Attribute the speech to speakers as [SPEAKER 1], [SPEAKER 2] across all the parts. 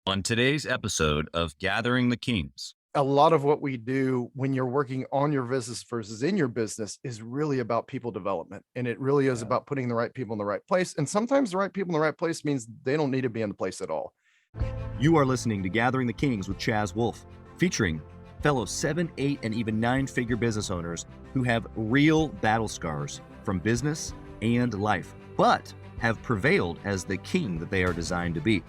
[SPEAKER 1] On today's episode of Gathering the Kings.
[SPEAKER 2] A lot of what we do when you're working on your business versus in your business is really about people development. And it really is about putting the right people in the right place. And sometimes the right people in the right place means they don't need to be in the place at all.
[SPEAKER 1] You are listening to Gathering the Kings with Chaz Wolfe, featuring fellow 7, 8, and even 9-figure business owners who have real battle scars from business and life, but have prevailed as the king that they are designed to be.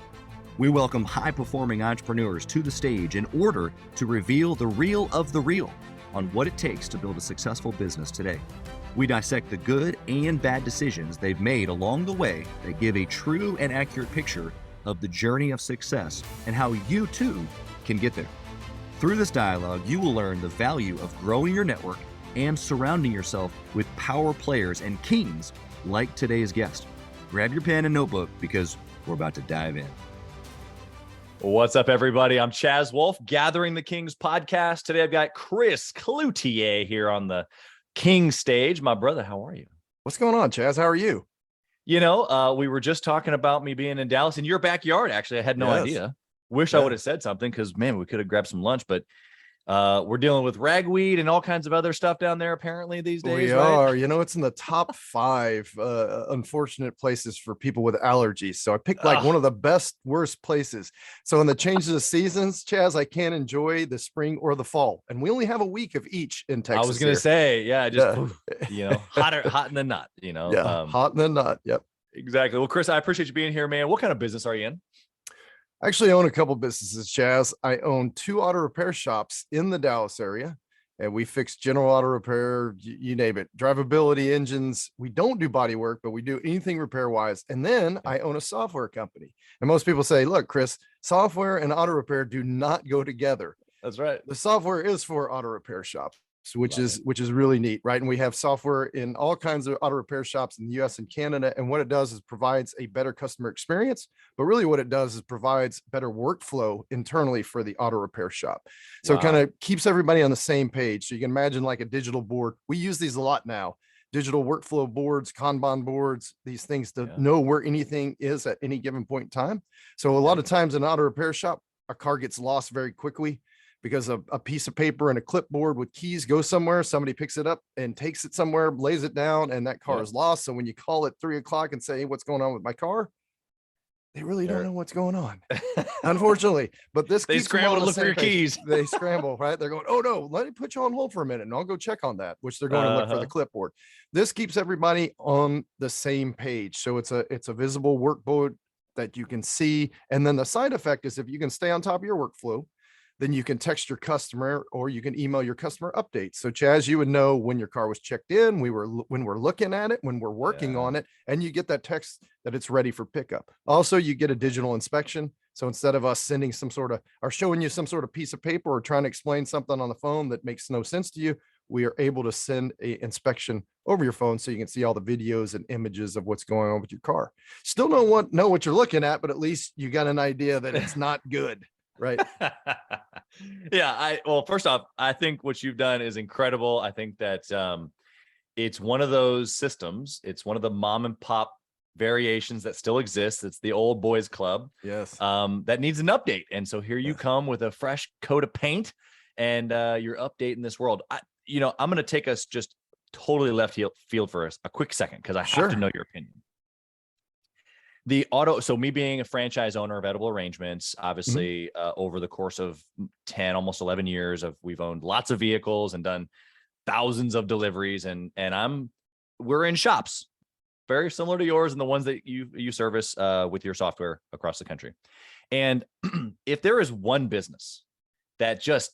[SPEAKER 1] We welcome high-performing entrepreneurs to the stage in order to reveal the real of the real on what it takes to build a successful business today. We dissect the good and bad decisions they've made along the way that give a true and accurate picture of the journey of success and how you too can get there. Through this dialogue, you will learn the value of growing your network and surrounding yourself with power players and kings like today's guest. Grab your pen and notebook because we're about to dive in.
[SPEAKER 3] What's up, everybody? I'm Chaz Wolfe, Gathering the Kings podcast. Today, I've got Chris Cloutier here on the King stage. My brother, how are you?
[SPEAKER 2] What's going on, Chaz? How are you?
[SPEAKER 3] You know, we were just talking about me being in Dallas in your backyard. Actually, I had no idea. Wish I would have said something because, man, we could have grabbed some lunch, but we're dealing with ragweed and all kinds of other stuff down there apparently these days.
[SPEAKER 2] We are. You know, it's in the top 5 unfortunate places for people with allergies. So I picked like one of the worst places. So in the changes of seasons, Chaz, I can't enjoy the spring or the fall. And we only have a week of each in Texas.
[SPEAKER 3] I was going to say, you know, hot in the nut, you know.
[SPEAKER 2] Hot in the nut. Yep.
[SPEAKER 3] Exactly. Well, Chris, I appreciate you being here, man. What kind of business are you in?
[SPEAKER 2] I actually own a couple businesses, Chaz. I own 2 auto repair shops in the Dallas area, and we fix general auto repair, you name it, drivability, engines. We don't do body work, but we do anything repair wise. And then I own a software company. And most people say, look, Chris, software and auto repair do not go together.
[SPEAKER 3] That's right.
[SPEAKER 2] The software is for auto repair shops, which is really neat, right? And we have software in all kinds of auto repair shops in the US and Canada. And what it does is provides a better customer experience, but really what it does is provides better workflow internally for the auto repair shop. So it kind of keeps everybody on the same page. So you can imagine like a digital board. We use these a lot now. Digital workflow boards, Kanban boards, these things to know where anything is at any given point in time. So a lot of times in an auto repair shop, a car gets lost very quickly, because a piece of paper and a clipboard with keys goes somewhere, somebody picks it up and takes it somewhere, lays it down, and that car is lost. So when you call at 3 o'clock and say, hey, what's going on with my car? They really don't know what's going on, unfortunately. But this
[SPEAKER 3] they scramble to look for your keys.
[SPEAKER 2] They scramble, right? They're going, oh no, let me put you on hold for a minute and I'll go check on that, which they're going to look for the clipboard. This keeps everybody on the same page. So it's a visible workboard that you can see. And then the side effect is if you can stay on top of your workflow, then you can text your customer or you can email your customer updates. So Chaz, you would know when your car was checked in, when we're looking at it, when we're working on it, and you get that text that it's ready for pickup. Also, you get a digital inspection. So instead of us sending or showing you some sort of piece of paper or trying to explain something on the phone that makes no sense to you, we are able to send a inspection over your phone so you can see all the videos and images of what's going on with your car. Still don't know what you're looking at, but at least you got an idea that it's not good. Right.
[SPEAKER 3] Well, first off, I think what you've done is incredible. I think that it's one of those systems. It's one of the mom and pop variations that still exists. It's the old boys club.
[SPEAKER 2] Yes.
[SPEAKER 3] That needs an update. And so here you come with a fresh coat of paint and you're updating this world. I'm going to take us just totally left field for a quick second because I have to know your opinion. So me being a franchise owner of Edible Arrangements, obviously over the course of 10, almost 11 years we've owned lots of vehicles and done thousands of deliveries and we're in shops very similar to yours and the ones that you service with your software across the country. And if there is one business that just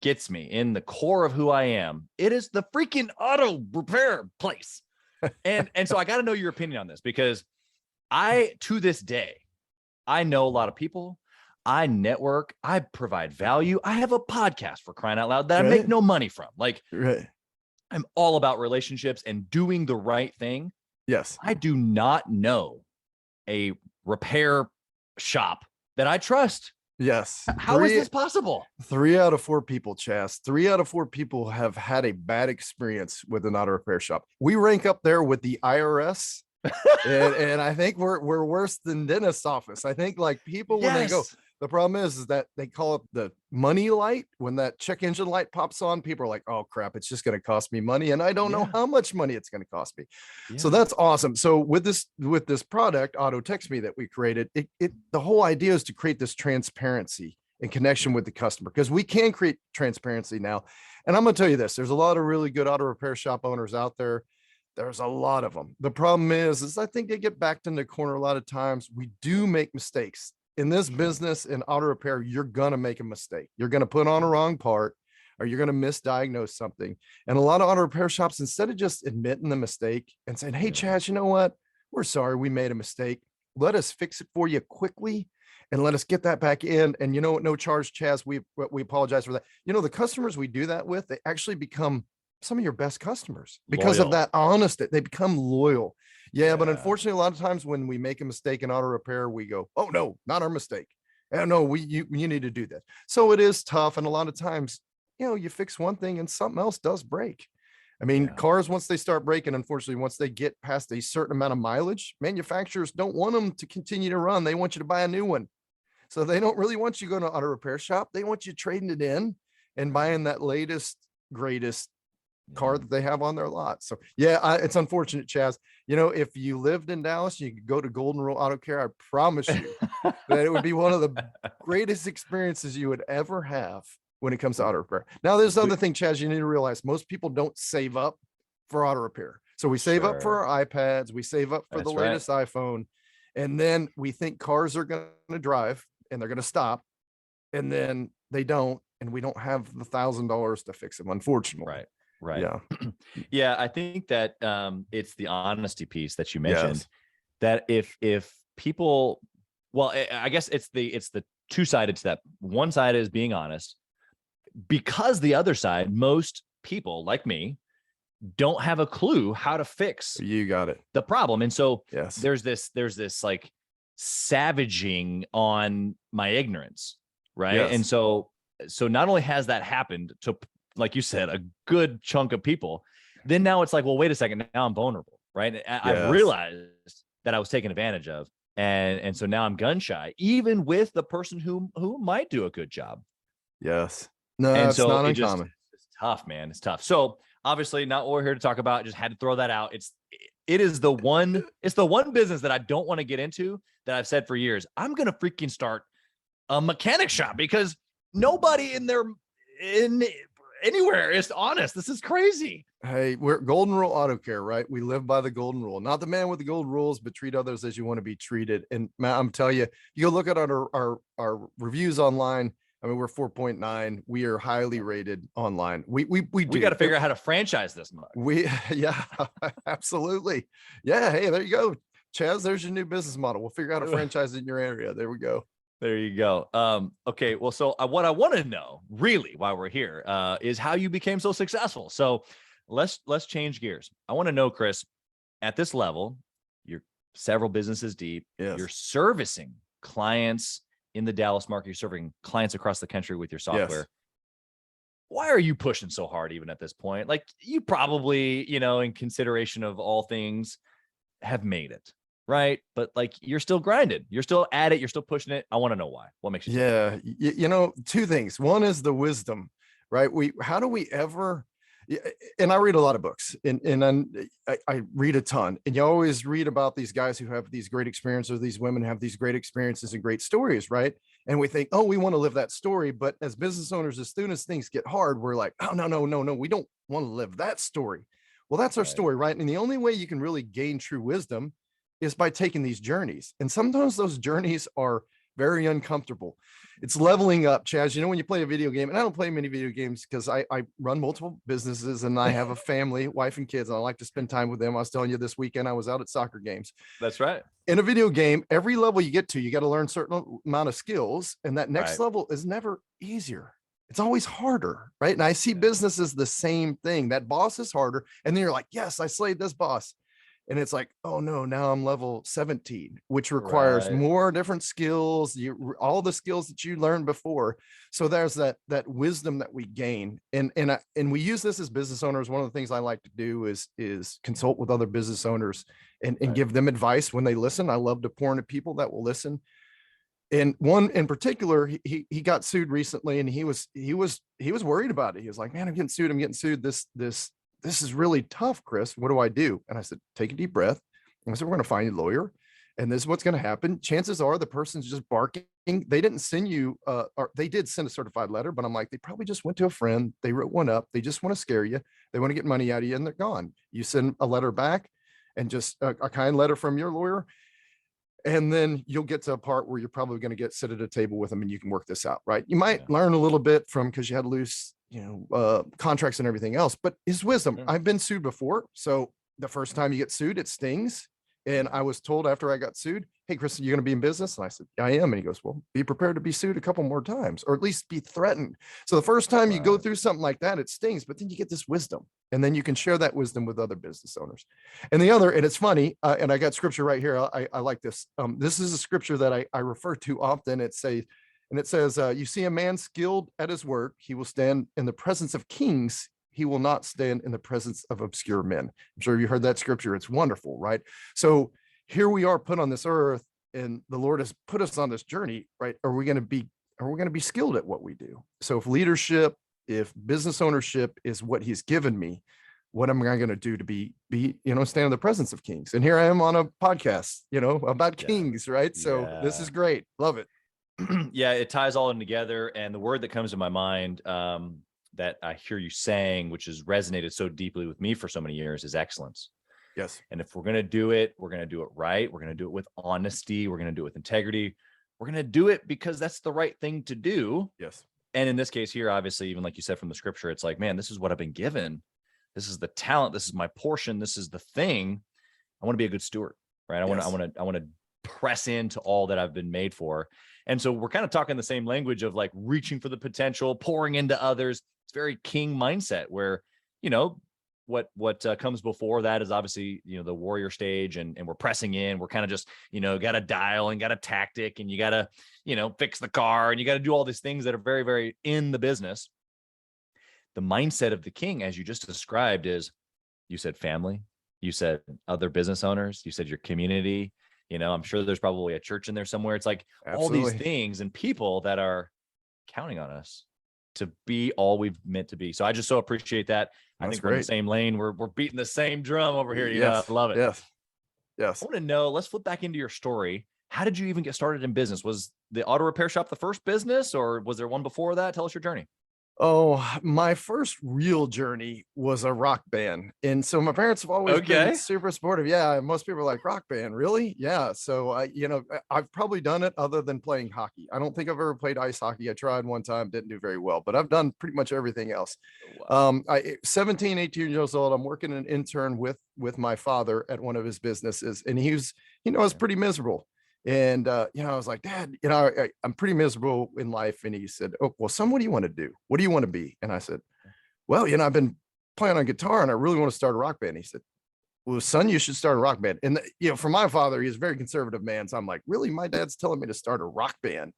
[SPEAKER 3] gets me in the core of who I am, it is the freaking auto repair place. And so I got to know your opinion on this because to this day, I know a lot of people. I network. I provide value. I have a podcast for crying out loud that I make no money from. I'm all about relationships and doing the right thing.
[SPEAKER 2] Yes.
[SPEAKER 3] I do not know a repair shop that I trust.
[SPEAKER 2] Yes.
[SPEAKER 3] How is this possible?
[SPEAKER 2] 3 out of 4 people, Chaz. 3 out of 4 people have had a bad experience with an auto repair shop. We rank up there with the IRS and I think we're worse than dentist's office. I think like people when they go, the problem is that they call it the money light. When that check engine light pops on, people are like, oh crap, it's just going to cost me money. And I don't know how much money it's going to cost me. So that's awesome. So with this product, Auto Text Me, that we created, the whole idea is to create this transparency and connection with the customer, because we can create transparency now. And I'm going to tell you this, there's a lot of really good auto repair shop owners out there. There's a lot of them. The problem is I think they get backed in the corner a lot of times. We do make mistakes. In this business, in auto repair, you're going to make a mistake. You're going to put on a wrong part, or you're going to misdiagnose something. And a lot of auto repair shops, instead of just admitting the mistake and saying, hey, Chaz, you know what? We're sorry, we made a mistake. Let us fix it for you quickly and let us get that back in. And you know what? No charge, Chaz. We apologize for that. You know, the customers we do that with, they actually become some of your best customers because of that honesty. They become loyal. Yeah, but unfortunately, a lot of times when we make a mistake in auto repair, we go, oh no, not our mistake. Oh no, you need to do that. So it is tough. And a lot of times, you know, you fix one thing and something else does break. I mean, cars, once they start breaking, unfortunately, once they get past a certain amount of mileage, manufacturers don't want them to continue to run. They want you to buy a new one. So they don't really want you going to auto repair shop. They want you trading it in and buying that latest, greatest car that they have on their lot. So yeah, it's unfortunate, Chaz. You know, if you lived in Dallas, you could go to Golden Rule Auto Care. I promise you that it would be one of the greatest experiences you would ever have when it comes to auto repair. Now, there's another thing, Chaz, you need to realize most people don't save up for auto repair. So we save up for our iPads, we save up for the latest iPhone, and then we think cars are going to drive and they're going to stop, and then they don't, and we don't have the $1,000 to fix them, unfortunately.
[SPEAKER 3] Right.
[SPEAKER 2] Yeah.
[SPEAKER 3] Yeah. I think that it's the honesty piece that you mentioned, that if people, well, I guess it's the two-sided to that. One side is being honest, because the other side, most people like me don't have a clue how to fix the problem. And so there's this like savaging on my ignorance. Right. And so not only has that happened to, like you said, a good chunk of people, then now it's like, well, wait a second, now I'm vulnerable, right? I've realized that I was taken advantage of. And so now I'm gun shy, even with the person who might do a good job.
[SPEAKER 2] Yes. No, it's not uncommon.
[SPEAKER 3] It's tough, man. It's tough. So obviously not what we're here to talk about. Just had to throw that out. It's the one business that I don't want to get into, that I've said for years, I'm going to freaking start a mechanic shop, because nobody anywhere is honest. This is crazy.
[SPEAKER 2] Hey, we're Golden Rule Auto Care, right? We live by the golden rule, not the man with the gold rules, but treat others as you want to be treated. And Matt, I'm telling you, you go look at our reviews online. I mean, we're 4.9. We are highly rated online. We got
[SPEAKER 3] to figure out how to franchise this much.
[SPEAKER 2] Yeah, absolutely. Yeah. Hey, there you go. Chaz, there's your new business model. We'll figure out how to franchise it in your area. There we go.
[SPEAKER 3] There you go. Okay. Well, so what I want to know really while we're here is how you became so successful. So let's change gears. I want to know, Chris, at this level, you're several businesses deep. You're servicing clients in the Dallas market. You're serving clients across the country with your software. Why are you pushing so hard even at this point? Like, you probably, in consideration of all things, have made it. Right. But like, you're still grinding, you're still at it, you're still pushing it. I want to know why. What makes you
[SPEAKER 2] two things. One is the wisdom, right? How do we ever, and I read a lot of books and I read a ton, and you always read about these guys who have these great experiences, these women have these great experiences and great stories, right? And we think, oh, we want to live that story. But as business owners, as soon as things get hard, we're like, oh, no, we don't want to live that story. Well, that's our story, right? And the only way you can really gain true wisdom is by taking these journeys. And sometimes those journeys are very uncomfortable. It's leveling up, Chaz. When you play a video game, and I don't play many video games because I run multiple businesses and I have a family, wife and kids, and I like to spend time with them. I was telling you this weekend, I was out at soccer games.
[SPEAKER 3] That's right.
[SPEAKER 2] In a video game, every level you get to, you got to learn a certain amount of skills. And that next level is never easier. It's always harder, right? And I see businesses the same thing. That boss is harder. And then you're like, yes, I slayed this boss. And it's like, oh no, now I'm level 17, which requires
[SPEAKER 3] Right.
[SPEAKER 2] more different skills, all the skills that you learned before. So there's that wisdom that we gain. And we use this as business owners. One of the things I like to do is consult with other business owners and
[SPEAKER 3] Right.
[SPEAKER 2] give them advice when they listen. I love to pour into people that will listen. And one in particular, he got sued recently, and he was worried about it. He was like, man, I'm getting sued. This is really tough, Chris. What do I do? And I said, take a deep breath. And I said, we're going to find you a lawyer. And this is what's going to happen. Chances are the person's just barking. They didn't send you, or they did send a certified letter, but I'm like, they probably just went to a friend. They wrote one up. They just want to scare you. They want to get money out of you, and they're gone. You send a letter back, and just a kind letter from your lawyer. And then you'll get to a part where you're probably going to sit at a table with them, and you can work this out, right? You might learn a little bit because you had loose, contracts and everything else, but his wisdom.
[SPEAKER 3] Sure.
[SPEAKER 2] I've been sued before. So the first time you get sued, it stings. And I was told after I got sued, hey, Chris, are you going to be in business? And I said, I am. And he goes, well, be prepared to be sued a couple more times, or at least be threatened. So the first time you go through something like that, it stings, but then you get this wisdom, and then you can share that wisdom with other business owners. And and it's funny, and I got scripture right here. I like this. This is a scripture that I refer to often. It says, you see a man skilled at his work, he will stand in the presence of kings. He will not stand in the presence of obscure men. I'm sure you heard that scripture. It's wonderful, right? So here we are put on this earth, and the Lord has put us on this journey, right? Are we going to be skilled at what we do? So if business ownership is what he's given me, what am I going to do to be, stand in the presence of kings? And here I am on a podcast, about kings, right? So this is great. Love it.
[SPEAKER 3] Yeah, it ties all in together. And the word that comes to my mind, that I hear you saying, which has resonated so deeply with me for so many years, is excellence.
[SPEAKER 2] Yes.
[SPEAKER 3] And if we're going to do it, we're going to do it right. We're going to do it with honesty. We're going to do it with integrity. We're going to do it because that's the right thing to do.
[SPEAKER 2] Yes.
[SPEAKER 3] And in this case here, obviously, even like you said from the scripture, it's like, man, this is what I've been given. This is the talent. This is my portion. This is the thing. I want to be a good steward, right? I want to press into all that I've been made for. And so we're kind of talking the same language of like reaching for the potential, pouring into others. It's very king mindset where, what comes before that is obviously, the warrior stage, and we're pressing in. We're kind of just, got a dial and got a tactic, and you got to, fix the car, and you got to do all these things that are very, very in the business. The mindset of the king, as you just described, is, you said family, you said other business owners, you said your community, I'm sure there's probably a church in there somewhere. It's like
[SPEAKER 2] Absolutely.
[SPEAKER 3] all these things and people that are counting on us to be all we've meant to be. So I just so appreciate that. I think we're in the same lane. We're beating the same drum over here.
[SPEAKER 2] Yes.
[SPEAKER 3] I love it.
[SPEAKER 2] Yes.
[SPEAKER 3] I want to know, let's flip back into your story. How did you even get started in business? Was the auto repair shop the first business, or was there one before that? Tell us your journey.
[SPEAKER 2] Oh, my first real journey was a rock band. And so my parents have always been super supportive. Yeah. Most people are like, rock band, really? Yeah. So, I've probably done it other than playing hockey. I don't think I've ever played ice hockey. I tried one time, didn't do very well, but I've done pretty much everything else.
[SPEAKER 3] Wow.
[SPEAKER 2] 17, 18 years old, I'm working an intern with my father at one of his businesses. And he was pretty miserable. And, I was like, Dad, I'm pretty miserable in life. And he said, oh, well, son, what do you want to do? What do you want to be? And I said, well, I've been playing on guitar, and I really want to start a rock band. He said, well, son, you should start a rock band. And, for my father, he's a very conservative man. So I'm like, really? My dad's telling me to start a rock band.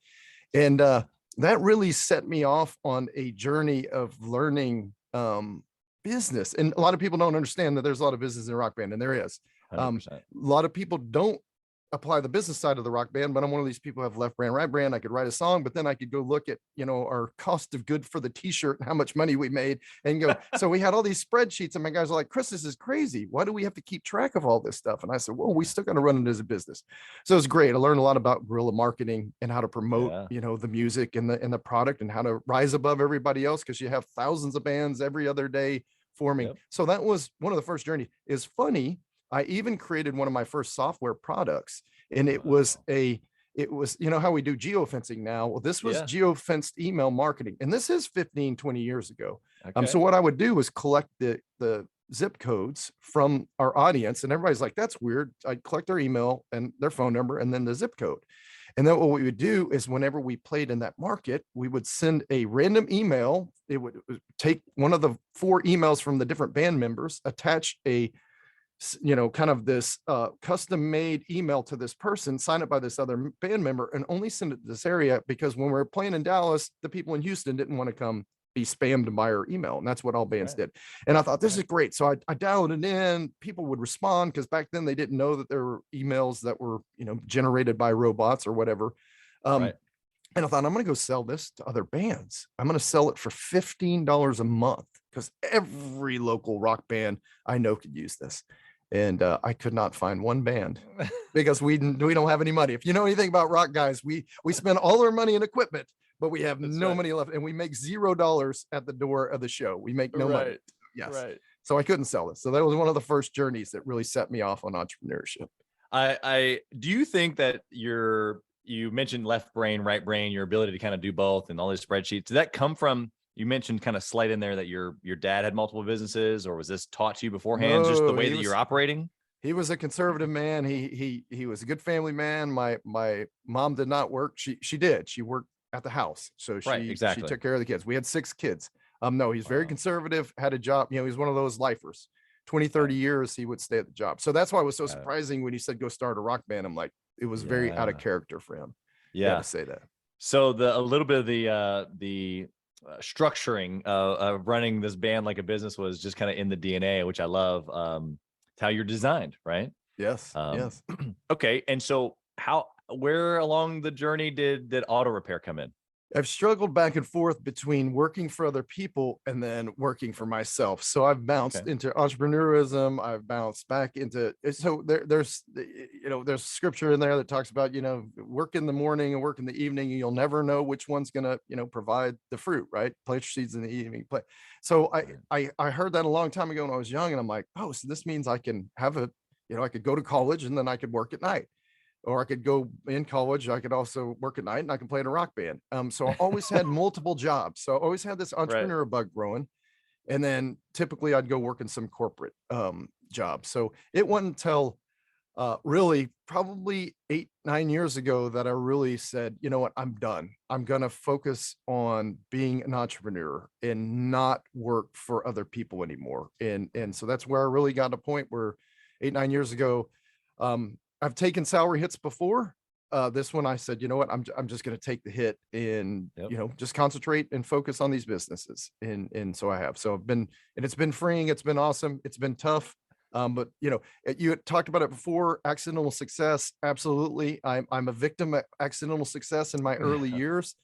[SPEAKER 2] And that really set me off on a journey of learning business. And a lot of people don't understand that there's a lot of business in a rock band, and there is. A lot of people don't apply the business side of the rock band, but I'm one of these people who have left brand, right brand. I could write a song, but then I could go look at, our cost of good for the t-shirt and how much money we made, and go, so we had all these spreadsheets, and my guys are like, Chris, this is crazy. Why do we have to keep track of all this stuff? And I said, well, we still got to run it as a business. So it's great. I learned a lot about guerrilla marketing and how to promote, the music and the product, and how to rise above everybody else, because you have thousands of bands every other day forming. So that was one of the first journeys. It's funny, I even created one of my first software products, and it was how we do geofencing now. Well, this was geofenced email marketing, and this is 15, 20 years ago. So what I would do was collect the zip codes from our audience, and everybody's like, that's weird. I'd collect their email and their phone number and then the zip code. And then what we would do is, whenever we played in that market, we would send a random email. It would take one of the 4 emails from the different band members, attach a kind of this custom made email to this person, sign it by this other band member, and only send it to this area, because when we were playing in Dallas, the people in Houston didn't want to come be spammed by our email. And that's what all bands did. And I thought, this is great. So I downloaded it in, people would respond, because back then they didn't know that there were emails that were, generated by robots or whatever. And I thought, I'm going to go sell this to other bands. I'm going to sell it for $15 a month, because every local rock band I know could use this. And I could not find one band, because we don't have any money. If you know anything about rock guys, we spend all our money in equipment, but we have money left, and we make $0 at the door of the show. We make no money. Yes. Right. So I couldn't sell this. So that was one of the first journeys that really set me off on entrepreneurship.
[SPEAKER 3] I do you think that you mentioned left brain, right brain, your ability to kind of do both and all these spreadsheets, did that come from, you mentioned kind of slight in there that your dad had multiple businesses, or was this taught to you beforehand? No, just the way that you're operating?
[SPEAKER 2] He was a conservative man. He was a good family man. My mom did not work. She did. She worked at the house. So she took care of the kids. We had 6 kids. No, he's very conservative, had a job. He's one of those lifers. 20, 30 years, he would stay at the job. So that's why it was so surprising when he said, go start a rock band. I'm like, it was very out of character for him. Yeah. To say that.
[SPEAKER 3] So a little bit of the structuring of running this band like a business was just kind of in the DNA, which I love. It's how you're designed, right?
[SPEAKER 2] Yes. Yes.
[SPEAKER 3] Okay. And so where along the journey did auto repair come in?
[SPEAKER 2] I've struggled back and forth between working for other people and then working for myself. So I've bounced into entrepreneurism. I've bounced back into, so there's scripture in there that talks about, work in the morning and work in the evening, and you'll never know which one's going to, provide the fruit, right? Plant your seeds in the evening. So I heard that a long time ago when I was young, and I'm like, oh, so this means I can have I could go to college and then I could work at night. Or I could go in college. I could also work at night, and I can play in a rock band. So I always had multiple jobs. So I always had this entrepreneur bug growing. And then typically I'd go work in some corporate job. So it wasn't until really probably 8-9 years ago that I really said, you know what, I'm done. I'm going to focus on being an entrepreneur and not work for other people anymore. And so that's where I really got to a point where 8-9 years ago, I've taken salary hits before. This one, I said, you know what, I'm just going to take the hit and, just concentrate and focus on these businesses. And so I have, and it's been freeing. It's been awesome. It's been tough. But you had talked about it before, accidental success. Absolutely. I'm a victim of accidental success in my early years.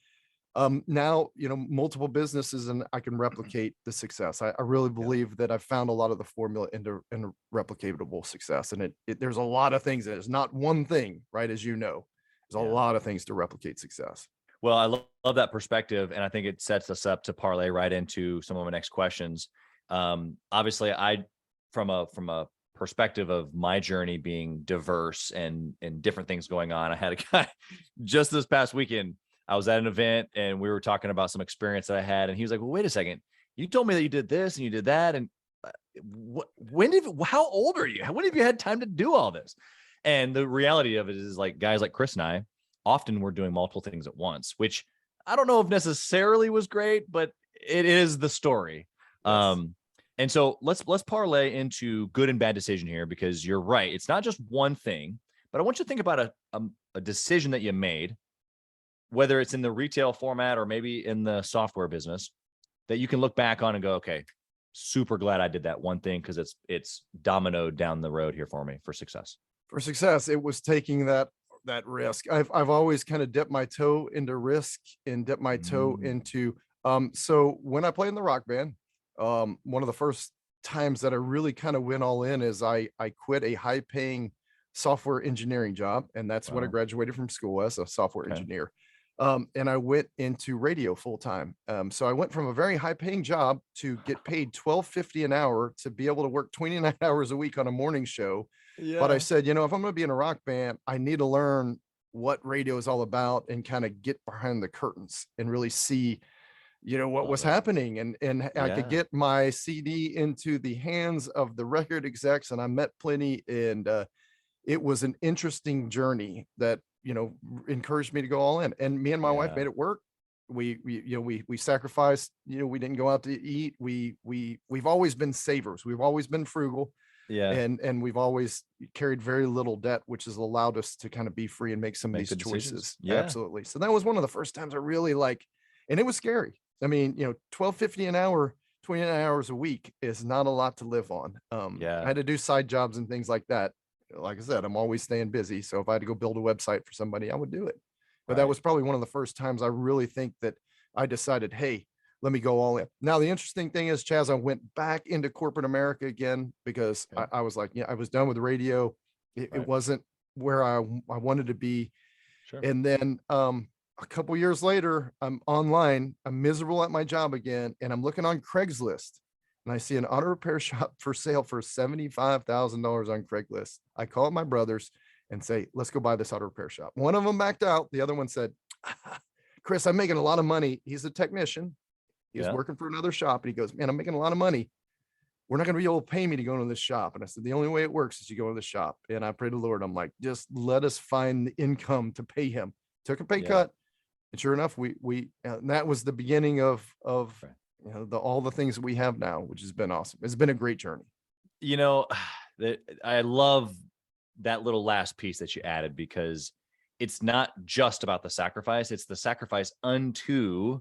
[SPEAKER 2] Now, multiple businesses, and I can replicate the success. I really believe that I've found a lot of the formula into replicatable success. And there's a lot of things. It's not one thing, right? As you know, there's a lot of things to replicate success.
[SPEAKER 3] Well, I love that perspective. And I think it sets us up to parlay right into some of my next questions. Obviously from a perspective of my journey being diverse and different things going on, I had a guy just this past weekend. I was at an event and we were talking about some experience that I had, and he was like, well, wait a second, you told me that you did this and you did that. And how old are you? When have you had time to do all this? And the reality of it is, like, guys like Chris and I, often we're doing multiple things at once, which I don't know if necessarily was great, but it is the story. Yes. And so let's parlay into good and bad decision here, because you're right. It's not just one thing, but I want you to think about a decision that you made, whether it's in the retail format or maybe in the software business, that you can look back on and go, okay, super glad I did that one thing, because it's dominoed down the road here for me for success.
[SPEAKER 2] For success, it was taking that risk. I've always kind of dipped my toe into risk and dipped my toe into. So when I played in the rock band, one of the first times that I really kind of went all in is I quit a high-paying software engineering job, and that's what I graduated from school as, a software engineer. And I went into radio full time. So I went from a very high paying job to get paid $12.50 an hour to be able to work 29 hours a week on a morning show. Yeah. But I said, if I'm going to be in a rock band, I need to learn what radio is all about and kind of get behind the curtains and really see, what was happening. And I could get my CD into the hands of the record execs, and I met plenty. And it was an interesting journey that, encouraged me to go all in. And me and my wife made it work. We sacrificed, we didn't go out to eat. We've always been savers. We've always been frugal.
[SPEAKER 3] Yeah.
[SPEAKER 2] And we've always carried very little debt, which has allowed us to kind of be free and make some of these choices.
[SPEAKER 3] Yeah.
[SPEAKER 2] Absolutely. So that was one of the first times I really and it was scary. I mean, $12.50 an hour, 29 hours a week is not a lot to live on. I had to do side jobs and things like that. Like I said, I'm always staying busy. So if I had to go build a website for somebody, I would do it. But that was probably one of the first times I really think that I decided, hey, let me go all in. Now, the interesting thing is, Chaz, I went back into corporate America again because I was like, I was done with radio. It wasn't where I wanted to be.
[SPEAKER 3] Sure.
[SPEAKER 2] And then a couple years later, I'm online, I'm miserable at my job again, and I'm looking on Craigslist and I see an auto repair shop for sale for $75,000 on Craigslist. I call up my brothers and say, let's go buy this auto repair shop. One of them backed out. The other one said, Chris, I'm making a lot of money. He's a technician. He's working for another shop. And he goes, man, I'm making a lot of money. We're not going to be able to pay me to go into this shop. And I said, the only way it works is you go to the shop. And I prayed to the Lord. I'm like, just let us find the income to pay him. Took a pay cut. And sure enough, and that was the beginning of all the things that we have now, which has been awesome. It's been a great journey.
[SPEAKER 3] I love that little last piece that you added, because it's not just about the sacrifice. It's the sacrifice unto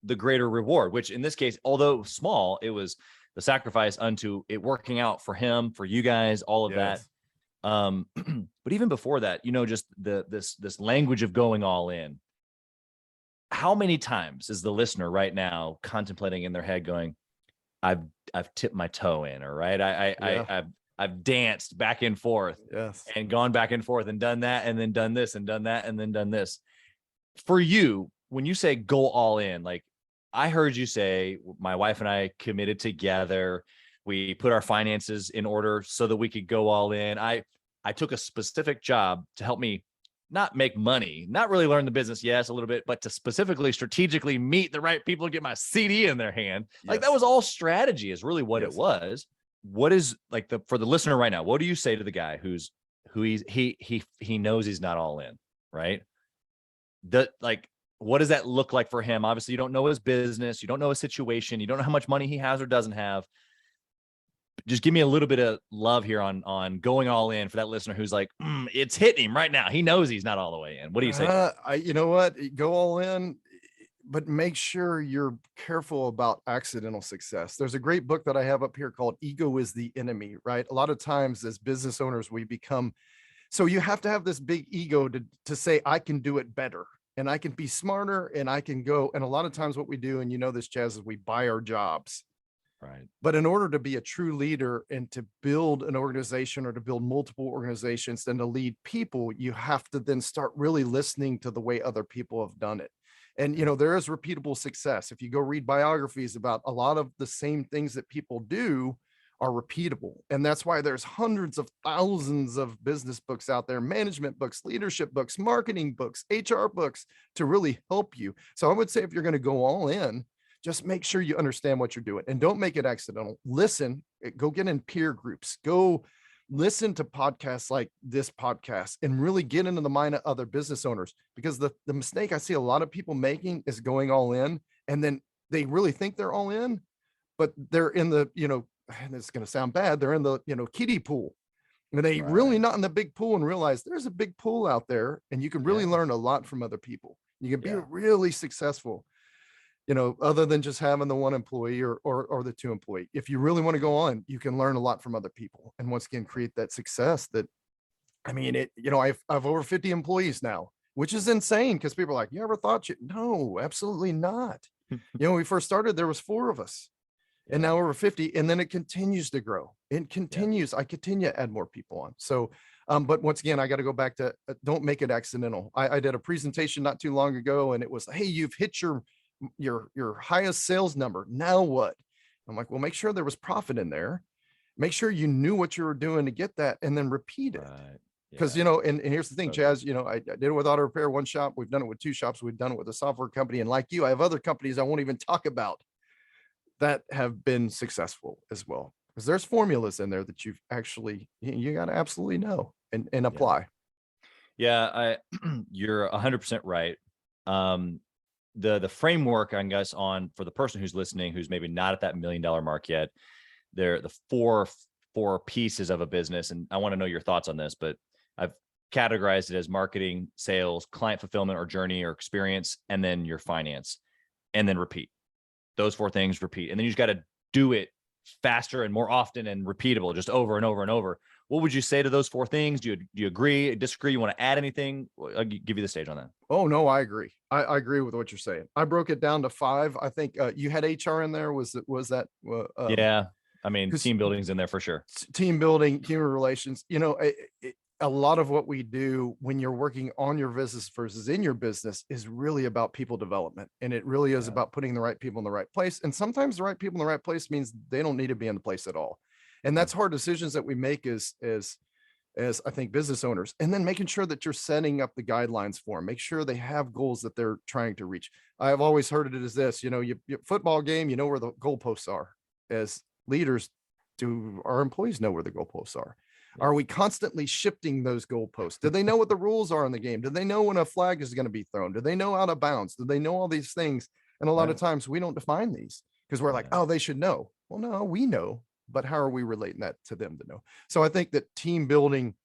[SPEAKER 3] the greater reward, which in this case, although small, it was the sacrifice unto it working out for him, for you guys, all of that. But even before that, just this language of going all in. How many times is the listener right now contemplating in their head going, I've tipped my toe in, or I've danced back and forth and gone back and forth and done that and then done this and done that and then done this. For you, when you say go all in, like I heard you say, my wife and I committed together. We put our finances in order so that we could go all in. I took a specific job to help me not make money, not really learn the business. Yes, a little bit, but to specifically strategically meet the right people to get my CD in their hand. Like that was all strategy is really what it was. What is for the listener right now, what do you say to the guy who he knows he's not all in, right? What does that look like for him? Obviously you don't know his business. You don't know his situation. You don't know how much money he has or doesn't have. Just give me a little bit of love here on going all in for that listener who's like, it's hitting him right now. He knows he's not all the way in. What do you say?
[SPEAKER 2] You know what? Go all in, but make sure you're careful about accidental success. There's a great book that I have up here called Ego is the Enemy, right? A lot of times as business owners, so you have to have this big ego to say, I can do it better and I can be smarter and I can go. And a lot of times what we do, and this, Chaz, is we buy our jobs.
[SPEAKER 3] Right.
[SPEAKER 2] But in order to be a true leader and to build an organization or to build multiple organizations and to lead people, you have to then start really listening to the way other people have done it. And, there is repeatable success. If you go read biographies about a lot of the same things that people do are repeatable. And that's why there's hundreds of thousands of business books out there, management books, leadership books, marketing books, HR books to really help you. So I would say if you're going to go all in, just make sure you understand what you're doing and don't make it accidental. Listen, go get in peer groups, go listen to podcasts like this podcast and really get into the mind of other business owners, because the mistake I see a lot of people making is going all in. And then they really think they're all in, but they're in the, and it's going to sound bad. They're in the, kiddie pool, and they really not in the big pool and realize there's a big pool out there and you can really learn a lot from other people. You can be really successful. Other than just having the one employee or the two employee. If you really want to go on, you can learn a lot from other people. And once again, create that success that, I've over 50 employees now, which is insane because people are like, you ever thought you? No, absolutely not. When we first started, there was 4 of us and now over 50. And then it continues to grow. It continues. I continue to add more people on. So, but once again, I got to go back to don't make it accidental. I did a presentation not too long ago and it was, hey, you've hit your highest sales number. Now what? I'm like, well, make sure there was profit in there. Make sure you knew what you were doing to get that and then repeat it. Because, and here's the thing, Chaz, I did it with auto repair, one shop. We've done it with 2 shops. We've done it with a software company. And like you, I have other companies I won't even talk about that have been successful as well. Because there's formulas in there that you've actually, you got to absolutely know and apply.
[SPEAKER 3] Yeah, you're 100% right. The framework, I guess, for the person who's listening, who's maybe not at that $1 million mark yet, the four four pieces of a business, and I want to know your thoughts on this, but I've categorized it as marketing, sales, client fulfillment or journey or experience, and then your finance, and then repeat. Those four things repeat. And then you just got to do it faster and more often and repeatable, just over and over and over. What would you say to those four things? Do you agree, disagree? You want to add anything? I'll give you the stage on that.
[SPEAKER 2] Oh, no, I agree. I agree with what you're saying. I broke it down to 5. I think you had HR in there. Was that?
[SPEAKER 3] Yeah. I mean, team building's in there for sure.
[SPEAKER 2] Team building, human relations, a lot of what we do when you're working on your business versus in your business is really about people development. And it really is about putting the right people in the right place. And sometimes the right people in the right place means they don't need to be in the place at all. And that's hard decisions that we make as I think business owners, and then making sure that you're setting up the guidelines for them, make sure they have goals that they're trying to reach. I've always heard it as this, you football game, you know where the goalposts are. As leaders, do our employees know where the goalposts are? Are we constantly shifting those goalposts? Do they know what the rules are in the game? Do they know when a flag is going to be thrown? Do they know out of bounds? Do they know all these things? And a lot of times we don't define these because we're like, oh, they should know. Well, no, we know, but how are we relating that to them to know? So I think that team building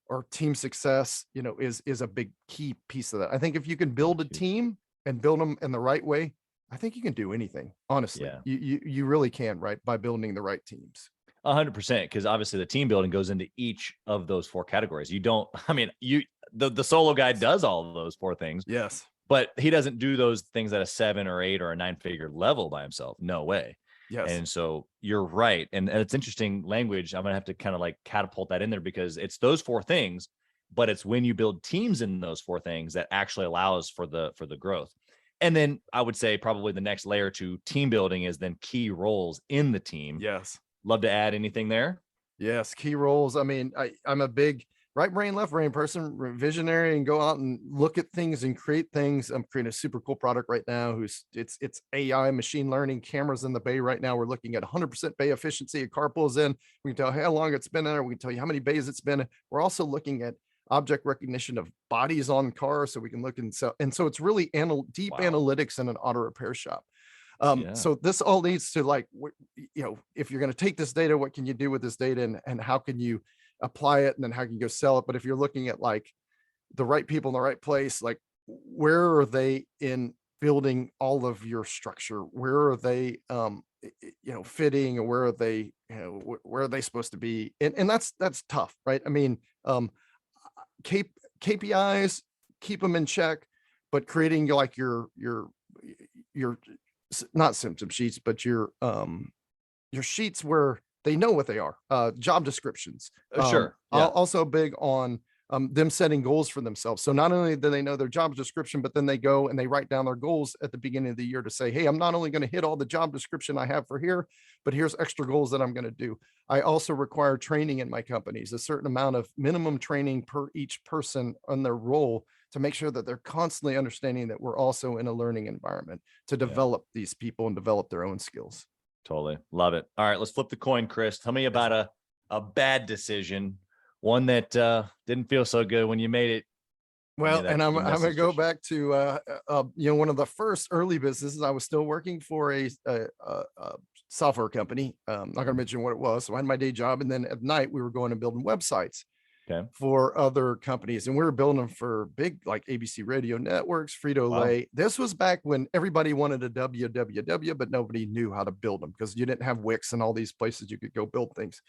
[SPEAKER 2] or team success, is a big key piece of that. I think if you can build a team and build them in the right way, I think you can do anything. Honestly, you really can, right? By building the right teams.
[SPEAKER 3] 100%, because obviously the team building goes into each of those four categories. The solo guy does all of those four things.
[SPEAKER 2] Yes.
[SPEAKER 3] But he doesn't do those things at a 7 or 8 or a 9-figure level by himself. No way.
[SPEAKER 2] Yes.
[SPEAKER 3] And so you're right. And it's interesting language. I'm going to have to kind of like catapult that in there because it's those four things, but it's when you build teams in those four things that actually allows for the growth. And then I would say probably the next layer to team building is then key roles in the team.
[SPEAKER 2] Yes.
[SPEAKER 3] Love to add anything there? Yes,
[SPEAKER 2] key roles. I mean, I'm a big right brain, left brain person, visionary, and go out and look at things and create things. I'm creating a super cool product right now. It's AI, machine learning, cameras in the bay right now. We're looking at 100% bay efficiency. A car pulls in, we can tell how long it's been in there. We can tell you how many bays it's been. We're also looking at object recognition of bodies on cars, so we can look and so it's really deep analytics in an auto repair shop. So this all leads to if you're going to take this data, what can you do with this data and how can you apply it? And then how can you go sell it? But if you're looking at the right people in the right place, where are they in building all of your structure? Where are they, fitting, or where are they, where are they supposed to be? And that's tough, right? I mean, KPIs, keep them in check, but creating your not symptom sheets, but your sheets where they know what they are, job descriptions.
[SPEAKER 3] Sure.
[SPEAKER 2] Also big on them setting goals for themselves. So not only do they know their job description, but then they go and they write down their goals at the beginning of the year to say, hey, I'm not only going to hit all the job description I have for here, but here's extra goals that I'm going to do. I also require training in my companies, a certain amount of minimum training per each person on their role, to make sure that they're constantly understanding that we're also in a learning environment to develop these people and develop their own skills.
[SPEAKER 3] Totally. Love it. All right, let's flip the coin, Chris. Tell me about a bad decision, one that didn't feel so good when you made it.
[SPEAKER 2] Well, and I'm going to go back to, one of the first early businesses. I was still working for a software company. I'm not going to mention what it was. So I had my day job. And then at night we were going and building websites for other companies. And we were building them for big, like ABC radio networks, Frito-Lay. Wow. This was back when everybody wanted a www, but nobody knew how to build them because you didn't have Wix and all these places you could go build things.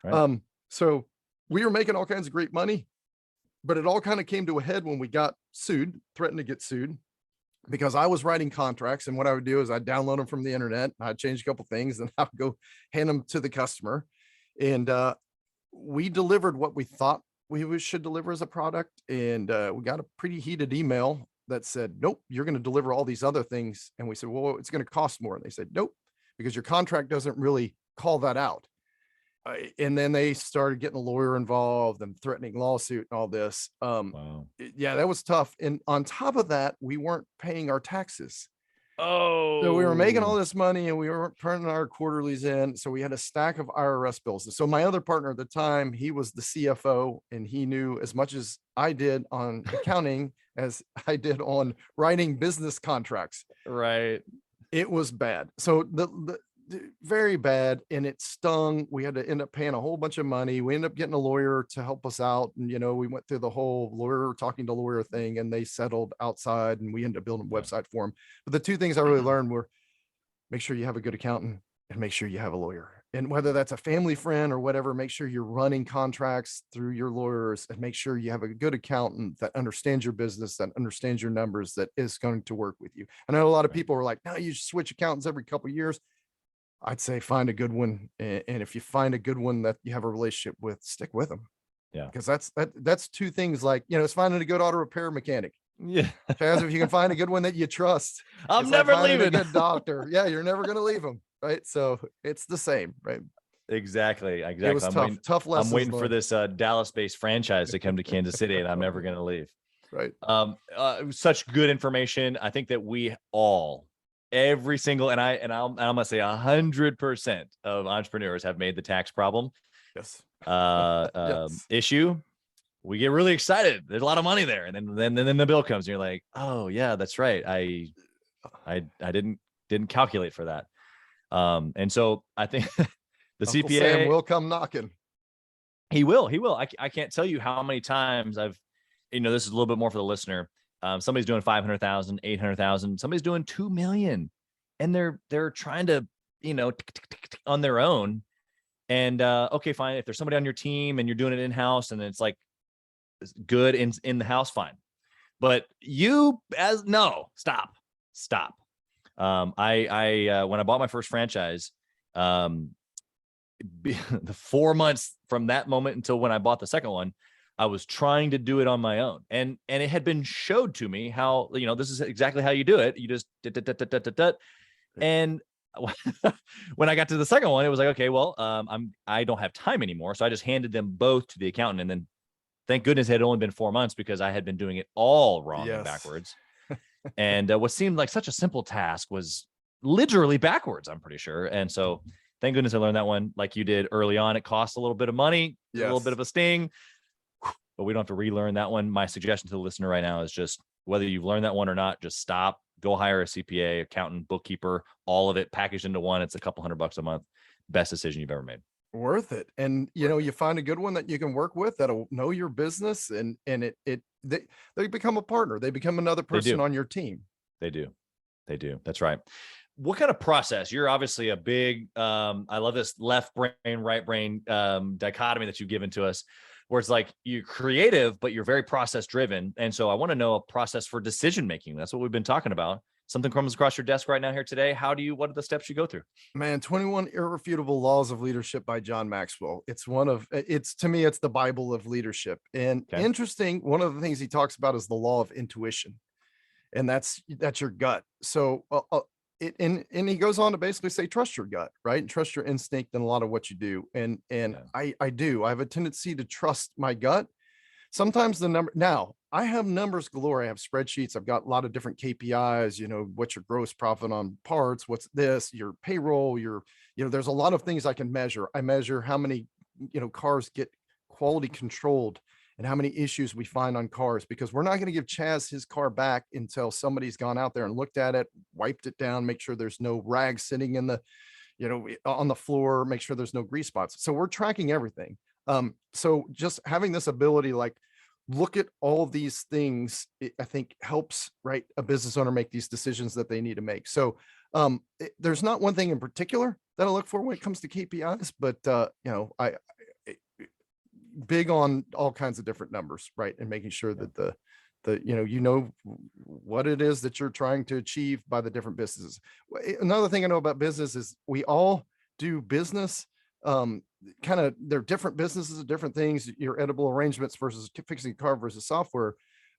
[SPEAKER 2] Right. So we were making all kinds of great money, but it all kind of came to a head when we got sued, threatened to get sued, because I was writing contracts. And what I would do is I'd download them from the internet. I'd change a couple things and I would go hand them to the customer. And we delivered what we thought we should deliver as a product. And we got a pretty heated email that said, nope, you're going to deliver all these other things. And we said, well, it's going to cost more. And they said, nope, because your contract doesn't really call that out. And then they started getting a lawyer involved and threatening lawsuit and all this. Wow. Yeah, that was tough. And on top of that, we weren't paying our taxes.
[SPEAKER 3] Oh,
[SPEAKER 2] so we were making all this money and we weren't turning our quarterlies in. So we had a stack of IRS bills. So my other partner at the time, he was the CFO and he knew as much as I did on accounting as I did on writing business contracts.
[SPEAKER 3] Right.
[SPEAKER 2] It was bad. So very bad, and it stung. We had to end up paying a whole bunch of money. We ended up getting a lawyer to help us out, and we went through the whole lawyer talking to lawyer thing, and they settled outside, and we ended up building a website for them. But the two things I really learned were, make sure you have a good accountant and make sure you have a lawyer. And whether that's a family friend or whatever, make sure you're running contracts through your lawyers, and make sure you have a good accountant that understands your business, that understands your numbers, that is going to work with you. I know a lot of people are like, no, you switch accountants every couple of years. I'd say find a good one. And if you find a good one that you have a relationship with, stick with them.
[SPEAKER 3] Yeah.
[SPEAKER 2] Because that's two things, like, it's finding a good auto repair mechanic.
[SPEAKER 3] Yeah.
[SPEAKER 2] Chaz, if you can find a good one that you trust,
[SPEAKER 3] I'm never
[SPEAKER 2] like
[SPEAKER 3] leaving.
[SPEAKER 2] a good doctor. Yeah, you're never going to leave them. Right. So it's the same, right?
[SPEAKER 3] Exactly.
[SPEAKER 2] It was tough lessons.
[SPEAKER 3] I'm waiting for this Dallas-based franchise to come to Kansas City, and I'm never going to leave.
[SPEAKER 2] Right.
[SPEAKER 3] Such good information. I think that we all, every single, and I'm gonna say 100% of entrepreneurs have made the tax problem
[SPEAKER 2] Yes.
[SPEAKER 3] issue. We get really excited. There's a lot of money there, and then the bill comes, and you're like, oh yeah, that's right. I didn't calculate for that. And so I think the
[SPEAKER 2] Uncle
[SPEAKER 3] CPA
[SPEAKER 2] Sam will come knocking.
[SPEAKER 3] He will. I can't tell you how many times I've, this is a little bit more for the listener. Somebody's doing 500,000, 800,000, somebody's doing 2 million, and they're trying to, on their own. And, okay, fine. If there's somebody on your team and you're doing it in-house and it's like good in the house, fine. But stop. When I bought my first franchise, the 4 months from that moment until when I bought the second one, I was trying to do it on my own. And it had been showed to me how, this is exactly how you do it. You just, and when I got to the second one, it was like, okay, well, I don't have time anymore. So I just handed them both to the accountant. And then thank goodness it had only been 4 months, because I had been doing it all wrong and backwards. And what seemed like such a simple task was literally backwards, I'm pretty sure. And so thank goodness I learned that one like you did early on. It costs a little bit of money, a little bit of a sting, but we don't have to relearn that one. My suggestion to the listener right now is just, whether you've learned that one or not, just stop, go hire a CPA, accountant, bookkeeper, all of it packaged into one. It's a couple $100 a month. Best decision you've ever made.
[SPEAKER 2] Worth it. And you find a good one that you can work with that'll know your business, and they become a partner. They become another person on your team. They do.
[SPEAKER 3] That's right. What kind of process? You're obviously a big, I love this left brain, right brain dichotomy that you've given to us, where it's like you're creative, but you're very process driven. And so I want to know a process for decision making. That's what we've been talking about. Something comes across your desk right now here today. What are the steps you go through?
[SPEAKER 2] Man, 21 Irrefutable Laws of Leadership by John Maxwell. To me, it's the Bible of leadership. And interesting, one of the things he talks about is the law of intuition. And that's your gut. So, and he goes on to basically say, trust your gut, right? And trust your instinct in a lot of what you do. And I do. I have a tendency to trust my gut. Sometimes now I have numbers galore. I have spreadsheets. I've got a lot of different KPIs, what's your gross profit on parts? What's this, your payroll, there's a lot of things I can measure. I measure how many, cars get quality controlled and how many issues we find on cars, because we're not going to give Chaz his car back until somebody's gone out there and looked at it, wiped it down, make sure there's no rags sitting in the, on the floor, make sure there's no grease spots. So we're tracking everything. So just having this ability, like, look at all these things, I think helps, right, a business owner make these decisions that they need to make. So there's not one thing in particular that I look for when it comes to KPIs, but I big on all kinds of different numbers, right, and making sure that the what it is that you're trying to achieve by the different businesses. Another thing I know about business is we all do business. They're different businesses, different things, your edible arrangements versus fixing a car versus software,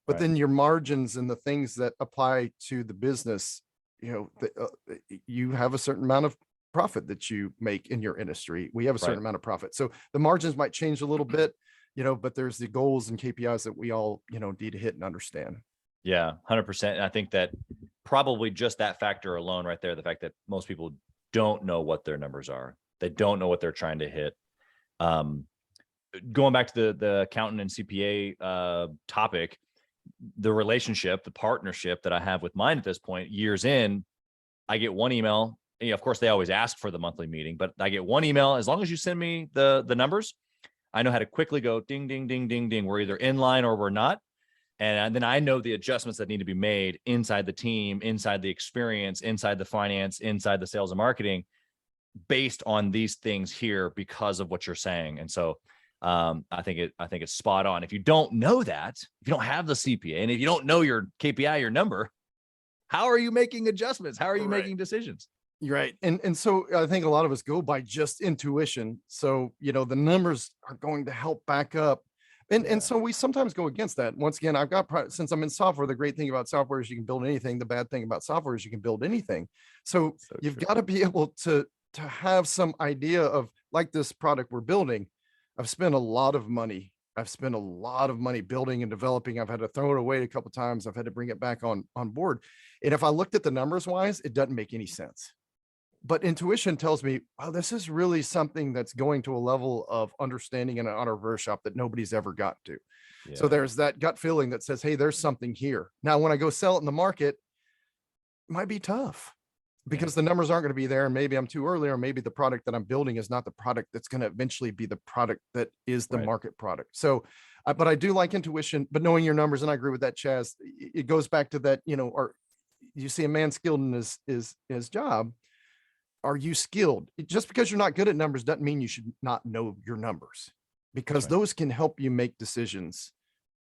[SPEAKER 2] but then your margins and the things that apply to the business, you have a certain amount of profit that you make in your industry. We have a certain amount of profit. So the margins might change a little bit, but there's the goals and KPIs that we all, need to hit and understand.
[SPEAKER 3] Yeah, 100%. And I think that probably just that factor alone right there, the fact that most people don't know what their numbers are. They don't know what they're trying to hit. Going back to the accountant and CPA topic, the relationship, the partnership that I have with mine at this point, years in, I get one email of course they always ask for the monthly meeting, but I get one email. As long as you send me the numbers, I know how to quickly go ding, ding, ding, ding, ding. We're either in line or we're not. And then I know the adjustments that need to be made inside the team, inside the experience, inside the finance, inside the sales and marketing, based on these things here because of what you're saying. And so I think it's spot on. If you don't know that, if you don't have the CPA, and if you don't know your KPI, your number, how are you making adjustments? How are you making decisions?
[SPEAKER 2] You're right. And so I think a lot of us go by just intuition. So, the numbers are going to help back up. And so we sometimes go against that. Once again, since I'm in software, the great thing about software is you can build anything. The bad thing about software is you can build anything. So you've got to be able to have some idea of, like, this product we're building. I've spent a lot of money. Building and developing. I've had to throw it away a couple of times. I've had to bring it back on board. And if I looked at the numbers wise, it doesn't make any sense. But intuition tells me, oh, this is really something that's going to a level of understanding in an entrepreneurship that nobody's ever got to. Yeah. So there's that gut feeling that says, hey, there's something here. Now, when I go sell it in the market, it might be tough because the numbers aren't going to be there. And maybe I'm too early, or maybe the product that I'm building is not the product that's going to eventually be the product that is the market product. So, but I do like intuition, but knowing your numbers, and I agree with that, Chaz, it goes back to that, or you see a man skilled in his job. Are you skilled? Just because you're not good at numbers doesn't mean you should not know your numbers, because those can help you make decisions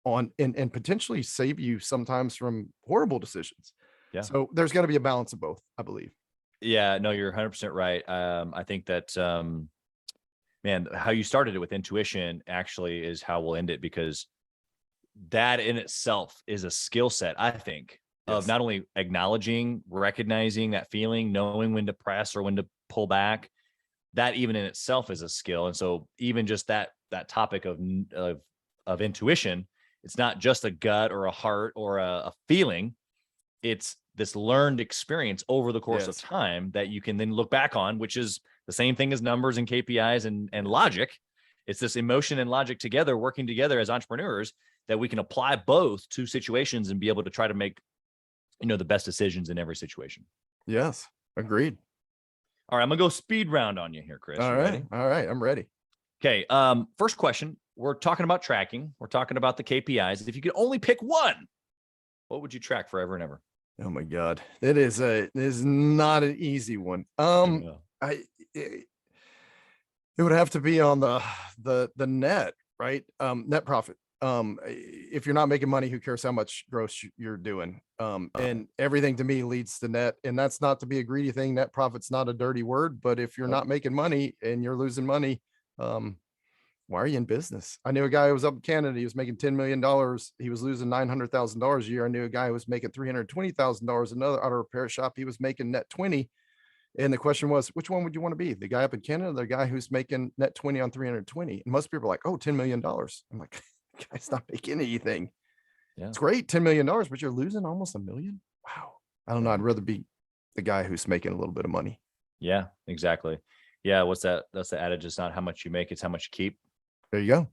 [SPEAKER 2] on and potentially save you sometimes from horrible decisions. Yeah. So there's got to be a balance of both, I believe.
[SPEAKER 3] Yeah, no, you're 100% right. I think that, man, how you started it with intuition actually is how we'll end it, because that in itself is a skill set, I think, of not only acknowledging, recognizing that feeling, knowing when to press or when to pull back. That even in itself is a skill. And so even just that topic of intuition, it's not just a gut or a heart or a feeling. It's this learned experience over the course of time that you can then look back on, which is the same thing as numbers and KPIs and logic. It's this emotion and logic together, working together as entrepreneurs, that we can apply both to situations and be able to try to make the best decisions in every situation.
[SPEAKER 2] Yes. Agreed.
[SPEAKER 3] All right. I'm gonna go speed round on you here, Chris.
[SPEAKER 2] All right. I'm ready.
[SPEAKER 3] Okay. First question. We're talking about tracking. We're talking about the KPIs. If you could only pick one, what would you track forever and ever?
[SPEAKER 2] Oh my God. It is not an easy one. It would have to be on the net, right? Net profit. If you're not making money, who cares how much gross you're doing? And everything to me leads to net, and that's not to be a greedy thing. Net profit's not a dirty word, but if you're not making money and you're losing money, why are you in business? I knew a guy who was up in Canada. He was making $10 million. He was losing $900,000 a year. I knew a guy who was making $320,000. Another auto repair shop, he was making net 20. And the question was, which one would you want to be? The guy up in Canada, or the guy who's making net 20 on 320? And most people are like, oh, $10 million. I'm like, guy's not making anything. Yeah. It's great, $10 million, but you're losing almost $1 million. Wow. I don't know. I'd rather be the guy who's making a little bit of money.
[SPEAKER 3] Yeah, exactly. Yeah. What's that? That's the adage. It's not how much you make, it's how much you keep.
[SPEAKER 2] There you go.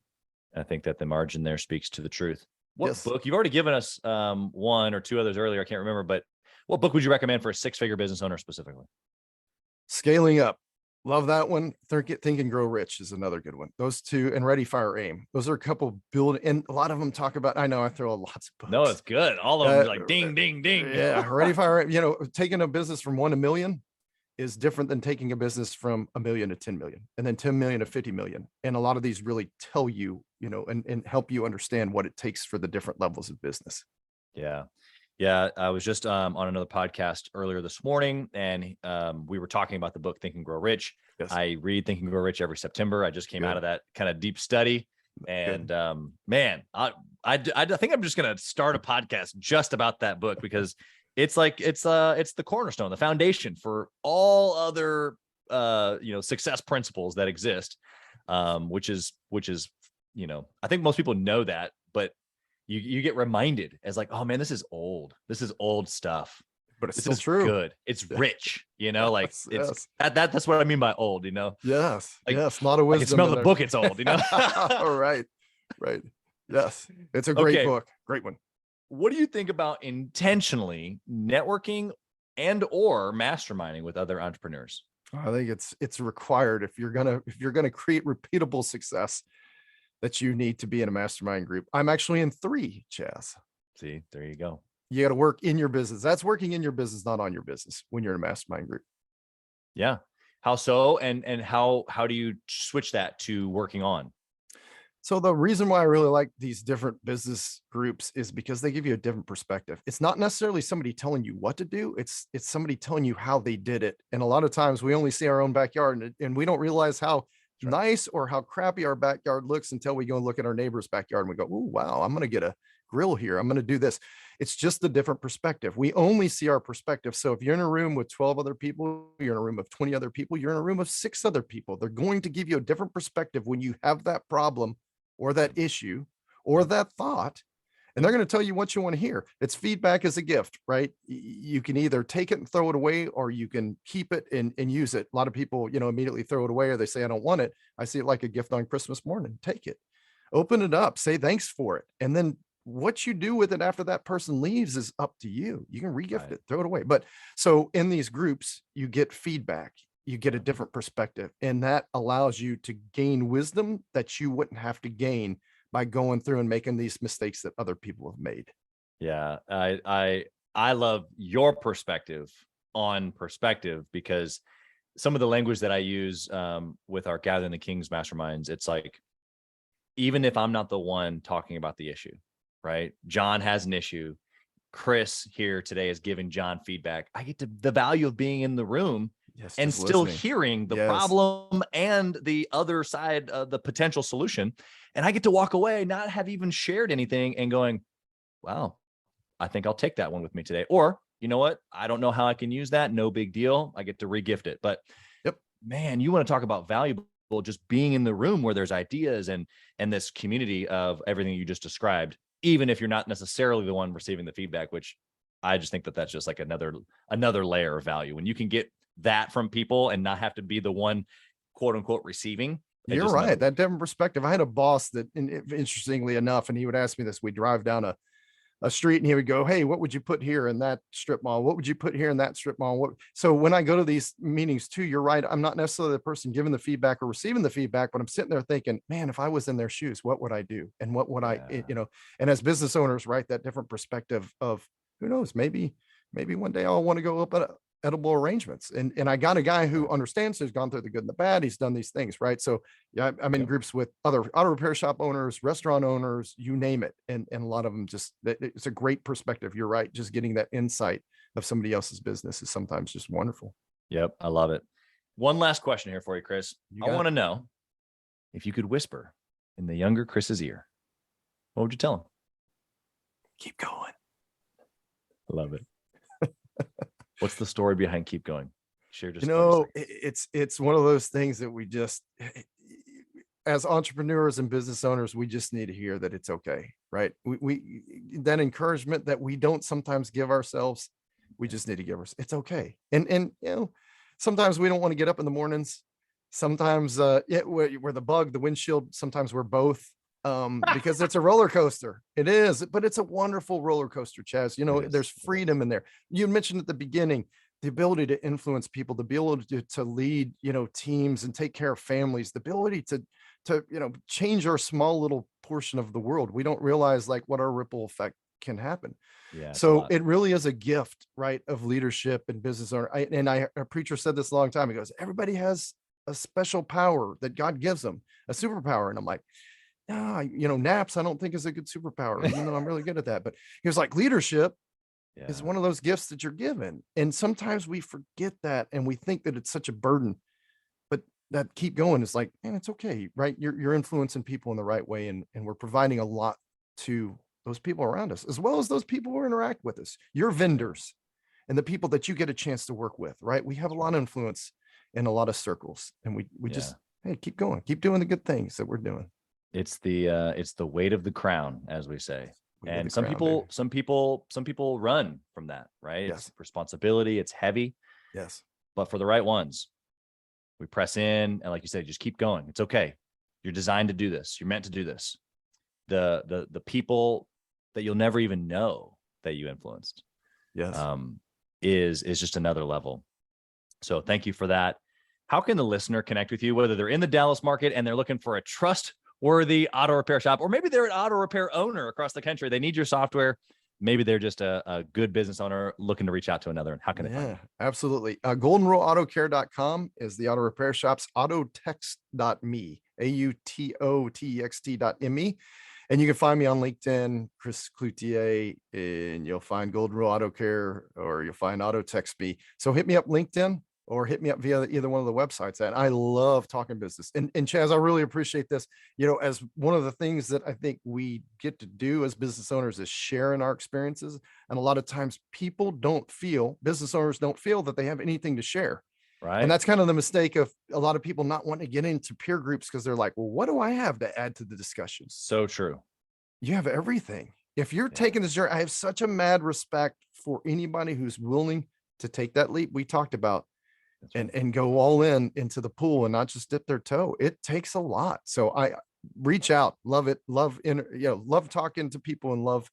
[SPEAKER 3] I think that the margin there speaks to the truth. What book? You've already given us one or two others earlier. I can't remember, but what book would you recommend for a 6-figure business owner specifically?
[SPEAKER 2] Scaling Up. Love that one. Think and Grow Rich is another good one. Those two, and Ready, Fire, Aim. Those are a couple and a lot of them talk about, I know I throw lots of books.
[SPEAKER 3] No, it's good. All of them are like ding, ding, ding.
[SPEAKER 2] Yeah. Ready, Fire, Aim. Taking a business from 1 to 1 million is different than taking a business from 1 million to 10 million, and then 10 million to 50 million. And a lot of these really tell you, and help you understand what it takes for the different levels of business.
[SPEAKER 3] Yeah. Yeah. I was just on another podcast earlier this morning, and we were talking about the book, Think and Grow Rich. Yes. I read Think and Grow Rich every September. I just came out of that kind of deep study. And man, I think I'm just going to start a podcast just about that book, because it's like, it's the cornerstone, the foundation for all other, success principles that exist. Which is, I think most people know that, but you get reminded as like, oh man, this is old stuff,
[SPEAKER 2] but it's still true.
[SPEAKER 3] Good. It's rich, like that's what I mean by old,
[SPEAKER 2] Yes. Like, yes. A lot of wisdom.
[SPEAKER 3] I can smell the book. It's old,
[SPEAKER 2] Right. Yes. It's a great book. Great one.
[SPEAKER 3] What do you think about intentionally networking and or masterminding with other entrepreneurs?
[SPEAKER 2] I think it's required if you're gonna create repeatable success, that you need to be in a mastermind group. I'm actually in 3, Chaz.
[SPEAKER 3] See, there you go.
[SPEAKER 2] You got to work in your business. That's working in your business, not on your business, when you're in a mastermind group.
[SPEAKER 3] Yeah. How so? And how do you switch that to working on?
[SPEAKER 2] So the reason why I really like these different business groups is because they give you a different perspective. It's not necessarily somebody telling you what to do. It's somebody telling you how they did it. And a lot of times we only see our own backyard, and we don't realize how nice or how crappy our backyard looks until we go and look at our neighbor's backyard and we go, oh, wow, I'm going to get a grill here. I'm going to do this. It's just a different perspective. We only see our perspective. So if you're in a room with 12 other people, you're in a room of 20 other people, you're in a room of 6 other people. They're going to give you a different perspective when you have that problem or that issue or that thought. And they're going to tell you what you want to hear. It's feedback is a gift, right? You can either take it and throw it away, or you can keep it and use it. A lot of people, immediately throw it away, or they say, I don't want it. I see it like a gift on Christmas morning. Take it, open it up, say thanks for it. And then what you do with it after that person leaves is up to you. You can regift it, throw it away. But so in these groups, you get feedback, you get a different perspective, and that allows you to gain wisdom that you wouldn't have to gain by going through and making these mistakes that other people have made.
[SPEAKER 3] Yeah. I love your perspective on perspective, because some of the language that I use with our Gathering the Kings masterminds, it's like, even if I'm not the one talking about the issue, right? John has an issue. Chris here today is giving John feedback. I get to the value of being in the room and still listening, hearing the problem and the other side of the potential solution. And I get to walk away, not have even shared anything, and going, wow, I think I'll take that one with me today. Or, you know what? I don't know how I can use that. No big deal. I get to regift it. But man, you want to talk about valuable, just being in the room where there's ideas and this community of everything you just described, even if you're not necessarily the one receiving the feedback, which I just think that that's just like another layer of value. When you can get that from people and not have to be the one, quote unquote, receiving.
[SPEAKER 2] You're right. That different perspective. I had a boss that, interestingly enough, and he would ask me this, we'd drive down a street and he would go, hey, what would you put here in that strip mall? What would you put here in that strip mall? So when I go to these meetings too, you're right. I'm not necessarily the person giving the feedback or receiving the feedback, but I'm sitting there thinking, man, if I was in their shoes, what would I do? And what would I, and as business owners, right, that different perspective of, who knows, maybe one day I'll want to go open edible arrangements. And I got a guy who understands, who's gone through the good and the bad. He's done these things, right? So yeah, I'm in groups with other auto repair shop owners, restaurant owners, you name it. And a lot of them it's a great perspective. You're right. Just getting that insight of somebody else's business is sometimes just wonderful.
[SPEAKER 3] Yep. I love it. One last question here for you, Chris. I want to know, if you could whisper in the younger Chris's ear, what would you tell him?
[SPEAKER 2] Keep going.
[SPEAKER 3] Love it. What's the story behind keep going? Share just
[SPEAKER 2] it's one of those things that we just, as entrepreneurs and business owners, we just need to hear that it's okay, right? We that encouragement that we don't sometimes give ourselves, we just need to give ourselves, it's okay. And sometimes we don't want to get up in the mornings. Sometimes we're the bug, the windshield. Sometimes we're both. Because it's a roller coaster. It is, but it's a wonderful roller coaster, Chaz. There's freedom in there. You mentioned at the beginning, the ability to influence people, the ability to lead, teams and take care of families, the ability to change our small little portion of the world. We don't realize like what our ripple effect can happen. Yeah. So it really is a gift, right, of leadership and business owner. A preacher said this a long time. He goes, everybody has a special power that God gives them, a superpower. And I'm like, naps, I don't think is a good superpower. I'm really good at that. But he was like, leadership is one of those gifts that you're given. And sometimes we forget that and we think that it's such a burden. But that keep going is like, man, it's okay, right? You're influencing people in the right way. And we're providing a lot to those people around us, as well as those people who interact with us, your vendors and the people that you get a chance to work with, right? We have a lot of influence in a lot of circles. And we just, hey, keep going, keep doing the good things that we're doing.
[SPEAKER 3] It's the weight of the crown, as we say. And some people run from that, right? Yes. It's responsibility. It's heavy.
[SPEAKER 2] Yes.
[SPEAKER 3] But for the right ones, we press in, and like you said, just keep going. It's okay. You're designed to do this. You're meant to do this. The people that you'll never even know that you influenced.
[SPEAKER 2] Yes.
[SPEAKER 3] is just another level. So thank you for that. How can the listener connect with you, whether they're in the Dallas market and they're looking for a trustworthy auto repair shop, or maybe they're an auto repair owner across the country? They need your software. Maybe they're just a good business owner looking to reach out to another. How can they find you?
[SPEAKER 2] Absolutely. GoldenRuleAutoCare.com is the auto repair shops. Autotext.me, AUTOTEXT.me. And you can find me on LinkedIn, Chris Cloutier, and you'll find Golden Rule Auto Care, or you'll find Autotext Me. So hit me up LinkedIn or hit me up via either one of the websites. And I love talking business. And Chaz, I really appreciate this. You know, as one of the things that I think we get to do as business owners is sharing our experiences. And a lot of times business owners don't feel that they have anything to share.
[SPEAKER 3] Right.
[SPEAKER 2] And that's kind of the mistake of a lot of people not wanting to get into peer groups, because they're like, well, what do I have to add to the discussion?
[SPEAKER 3] So true.
[SPEAKER 2] You have everything. If you're taking this journey, I have such a mad respect for anybody who's willing to take that leap we talked about and go all in into the pool and not just dip their toe. It takes a lot. So I reach out, love it, love talking to people, and love,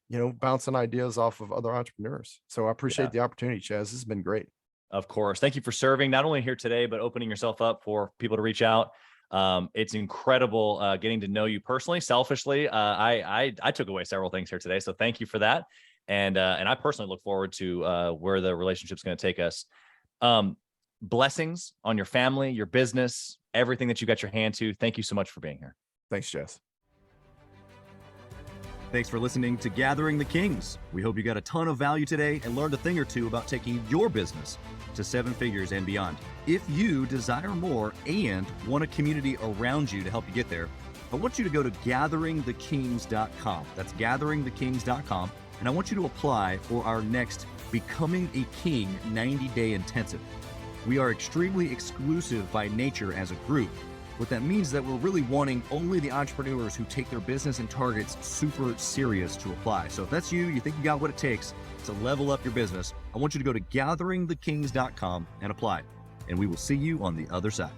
[SPEAKER 2] bouncing ideas off of other entrepreneurs. So I appreciate the opportunity, Chaz. This has been great.
[SPEAKER 3] Of course. Thank you for serving, not only here today, but opening yourself up for people to reach out. It's incredible getting to know you personally. Selfishly, I took away several things here today. So thank you for that. And I personally look forward to where the relationship's going to take us. Blessings on your family, your business, everything that you got your hand to. Thank you so much for being here.
[SPEAKER 2] Thanks, Jess.
[SPEAKER 1] Thanks for listening to Gathering the Kings. We hope you got a ton of value today and learned a thing or two about taking your business to 7 figures and beyond. If you desire more and want a community around you to help you get there, I want you to go to gatheringthekings.com. That's gatheringthekings.com. And I want you to apply for our next Becoming a King 90-day intensive. We are extremely exclusive by nature as a group. What that means is that we're really wanting only the entrepreneurs who take their business and targets super serious to apply. So if that's you, you think you got what it takes to level up your business, I want you to go to gatheringthekings.com and apply. And we will see you on the other side.